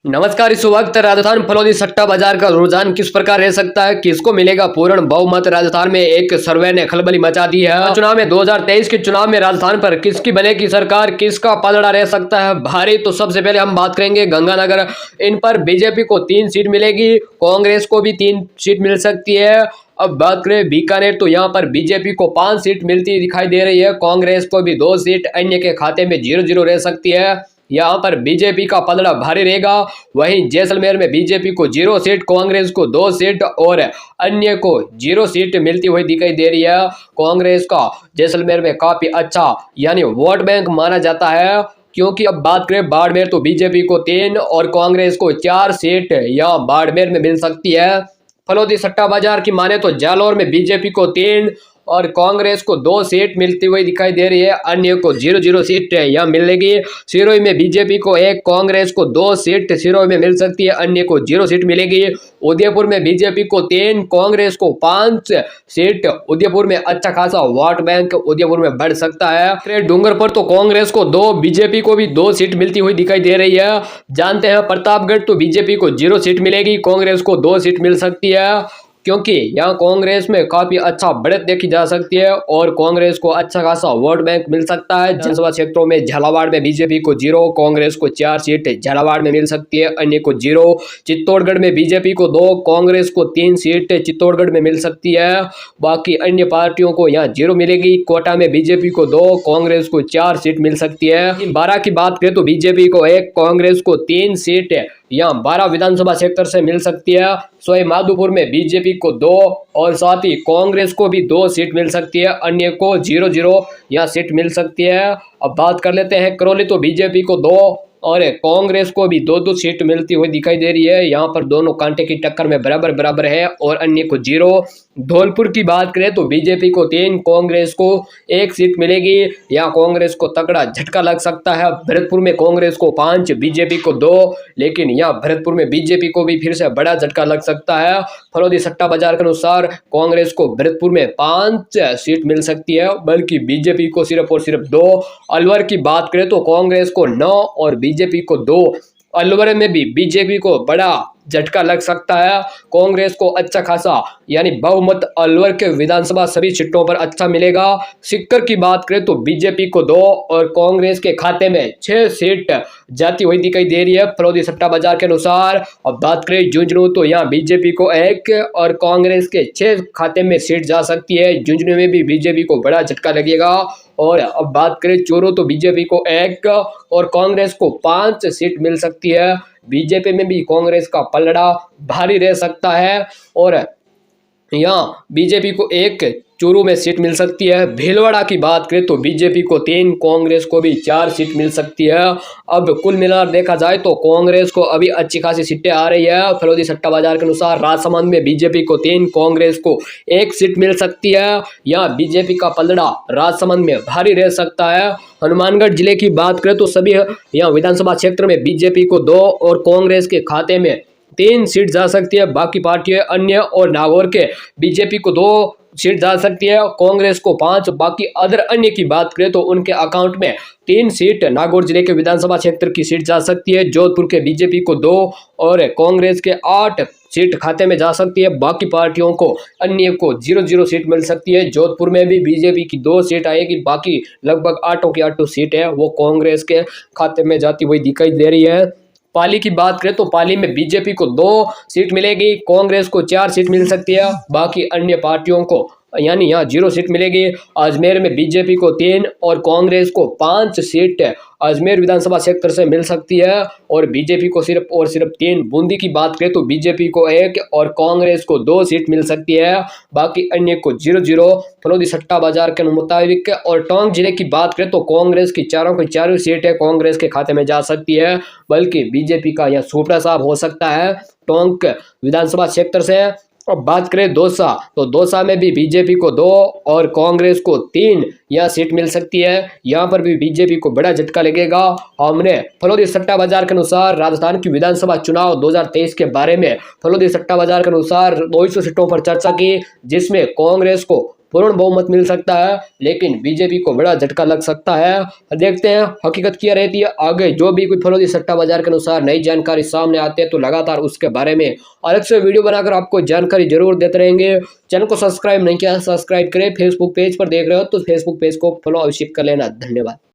नमस्कार। इस वक्त राजस्थान फलौदी सट्टा बाजार का रुझान किस प्रकार रह सकता है, किसको मिलेगा पूर्ण बहुमत। राजस्थान में एक सर्वे ने खलबली मचा दी है। चुनाव में 2023 के चुनाव में राजस्थान पर किसकी बनेगी सरकार, किसका पलड़ा रह सकता है भारी। तो सबसे पहले हम बात करेंगे गंगानगर। इन पर बीजेपी को 3 सीट मिलेगी, कांग्रेस को भी 3 सीट मिल सकती है। अब बात करें बीकानेर, तो यहाँ पर बीजेपी को 5 सीट मिलती दिखाई दे रही है, कांग्रेस को भी 2 सीट, अन्य के खाते में 0-0 रह सकती है। यहाँ पर बीजेपी का पलड़ा भारी रहेगा। वहीं जैसलमेर में बीजेपी को 0 सीट, कांग्रेस को 2 सीट और अन्य को 0 सीट मिलती हुई दिखाई दे रही है। कांग्रेस का जैसलमेर में काफी अच्छा यानी वोट बैंक माना जाता है, क्योंकि अब बात करें बाड़मेर, तो बीजेपी को 3 और कांग्रेस को 4 सीट यहाँ बाड़मेर में मिल सकती है। फलौदी सट्टा बाजार की माने तो जालौर में बीजेपी को 3 और कांग्रेस को 2 सीट मिलती हुई दिखाई दे रही है, अन्य को 0-0 सीट यहाँ मिलेगी। सिरोही में बीजेपी को 1, कांग्रेस को 2 सीट सिरोही में मिल सकती है, अन्य को 0 सीट मिलेगी। उदयपुर में बीजेपी को 3, कांग्रेस को 5 सीट। उदयपुर में अच्छा खासा वोट बैंक उदयपुर में बढ़ सकता है। डूंगरपुर तो कांग्रेस को 2, बीजेपी को भी 2 सीट मिलती हुई दिखाई दे रही है। जानते हैं प्रतापगढ़, तो बीजेपी को 0 सीट मिलेगी, कांग्रेस को 2 सीट मिल सकती है, क्योंकि यहाँ कांग्रेस में काफी अच्छा बढ़त देखी जा सकती है और कांग्रेस को अच्छा खासा वोट बैंक मिल सकता है। जनसभा क्षेत्रों में झालावाड़ में बीजेपी को 0, कांग्रेस को 4 सीट झालावाड़ में मिल सकती है, अन्य को 0। चित्तौड़गढ़ में बीजेपी को 2, कांग्रेस को 3 सीट चित्तौड़गढ़ में मिल सकती है, बाकी अन्य पार्टियों को यहाँ 0 मिलेगी। कोटा में बीजेपी को 2, कांग्रेस को 4 सीट मिल सकती है। 12 की बात करें तो बीजेपी को 1, कांग्रेस को 3 सीट यहाँ 12 विधानसभा क्षेत्र से मिल सकती है। सवाई माधोपुर में बीजेपी को 2 और साथ ही कांग्रेस को भी 2 सीट मिल सकती है, अन्य को 0-0 यहाँ सीट मिल सकती है। अब बात कर लेते हैं करौली, तो बीजेपी को 2 और कांग्रेस को भी 2-2 सीट मिलती हुई दिखाई दे रही है। यहाँ पर दोनों कांटे की टक्कर में बराबर बराबर है और अन्य को 0। धौलपुर की बात करें तो बीजेपी को 3, कांग्रेस को 1 सीट मिलेगी, यहाँ कांग्रेस को तगड़ा झटका लग सकता है। भरतपुर में कांग्रेस को 5, बीजेपी को 2, लेकिन यहाँ भरतपुर में बीजेपी को भी फिर से बड़ा झटका लग सकता है। फलौदी सट्टा बाजार के अनुसार कांग्रेस को भरतपुर में 5 सीट मिल सकती है, बल्कि बीजेपी को सिर्फ और सिर्फ 2। अलवर की बात करें तो कांग्रेस को 9 और बीजेपी को 2। अलवर में भी बीजेपी को बड़ा झटका लग सकता है, कांग्रेस को अच्छा खासा यानी बहुमत अलवर के विधानसभा सभी सीटों पर अच्छा मिलेगा। सिक्कर की बात करें तो बीजेपी को 2 और कांग्रेस के खाते में 6 सीट जाती हुई दिखाई दे रही है फलौदी सट्टा बाजार के अनुसार। अब बात करें झुंझुनू, तो यहाँ बीजेपी को 1 और कांग्रेस के 6 खाते में सीट जा सकती है। झुंझुनू में भी बीजेपी को बड़ा झटका लगेगा। और अब बात करें चूरू, तो बीजेपी को 1 और कांग्रेस को 5 सीट मिल सकती है। बीजेपी में भी कांग्रेस का पलड़ा भारी रह सकता है और यहाँ बीजेपी को 1 चूरू में सीट मिल सकती है। भीलवाड़ा की बात करें तो बीजेपी को 3, कांग्रेस को भी 4 सीट मिल सकती है। अब कुल मिलाकर देखा जाए तो कांग्रेस को अभी अच्छी खासी सीटें आ रही है। फलौदी सट्टा बाजार के अनुसार राजसमंद में बीजेपी को 3, कांग्रेस को 1 सीट मिल सकती है। यहाँ बीजेपी का पलड़ा राजसमंद में भारी रह सकता है। हनुमानगढ़ जिले की बात करें तो सभी यहाँ विधानसभा क्षेत्र में बीजेपी को 2 और कांग्रेस के खाते में 3 सीट जा सकती है, बाकी पार्टियां अन्य और नागौर के बीजेपी को 2 सीट जा सकती है, कांग्रेस को 5, बाकी अदर अन्य की बात करें तो उनके अकाउंट में 3 सीट नागौर जिले के विधानसभा क्षेत्र की सीट जा सकती है। जोधपुर के बीजेपी को 2 और कांग्रेस के 8 सीट खाते में जा सकती है, बाकी पार्टियों को अन्य को 0-0 सीट मिल सकती है। जोधपुर में भी बीजेपी की 2 सीट आएगी, बाकी लगभग 8 की 8 सीट है वो कांग्रेस के खाते में जाती हुई दिखाई दे रही है। पाली की बात करें तो पाली में बीजेपी को 2 सीट मिलेगी, कांग्रेस को 4 सीट मिल सकती है, बाकी अन्य पार्टियों को यानी यहाँ 0 सीट मिलेगी। अजमेर में बीजेपी को 3 और कांग्रेस को 5 सीट अजमेर विधानसभा क्षेत्र से मिल सकती है और बीजेपी को सिर्फ और सिर्फ 3। बूंदी की बात करें तो बीजेपी को 1 और कांग्रेस को 2 सीट मिल सकती है, बाकी अन्य को 0-0 फलौदी सट्टा बाजार के मुताबिक। और टोंक जिले की बात करें तो कांग्रेस की चारों की चारों सीटें कांग्रेस के खाते में जा सकती है, बल्कि बीजेपी का यह सुपड़ा साफ हो सकता है टोंक विधानसभा क्षेत्र से। अब बात करें दौसा, तो दौसा में भी बीजेपी को 2 और कांग्रेस को 3 यह सीट मिल सकती है। यहाँ पर भी बीजेपी को बड़ा झटका लगेगा। हमने फलौदी सट्टा बाजार के अनुसार राजस्थान की विधानसभा चुनाव 2023 के बारे में फलौदी सट्टा बाजार के अनुसार 200 सीटों पर चर्चा की, जिसमें कांग्रेस को पूर्ण बहुमत मिल सकता है, लेकिन बीजेपी को बड़ा झटका लग सकता है। देखते हैं हकीकत क्या रहती है आगे। जो भी कोई फरोजी सट्टा बाजार के अनुसार नई जानकारी सामने आती है तो लगातार उसके बारे में अलग से वीडियो बनाकर आपको जानकारी जरूर देते रहेंगे। चैनल को सब्सक्राइब नहीं किया, सब्सक्राइब करें। फेसबुक पेज पर देख रहे हो तो फेसबुक पेज को फॉलो अवश्य कर लेना। धन्यवाद।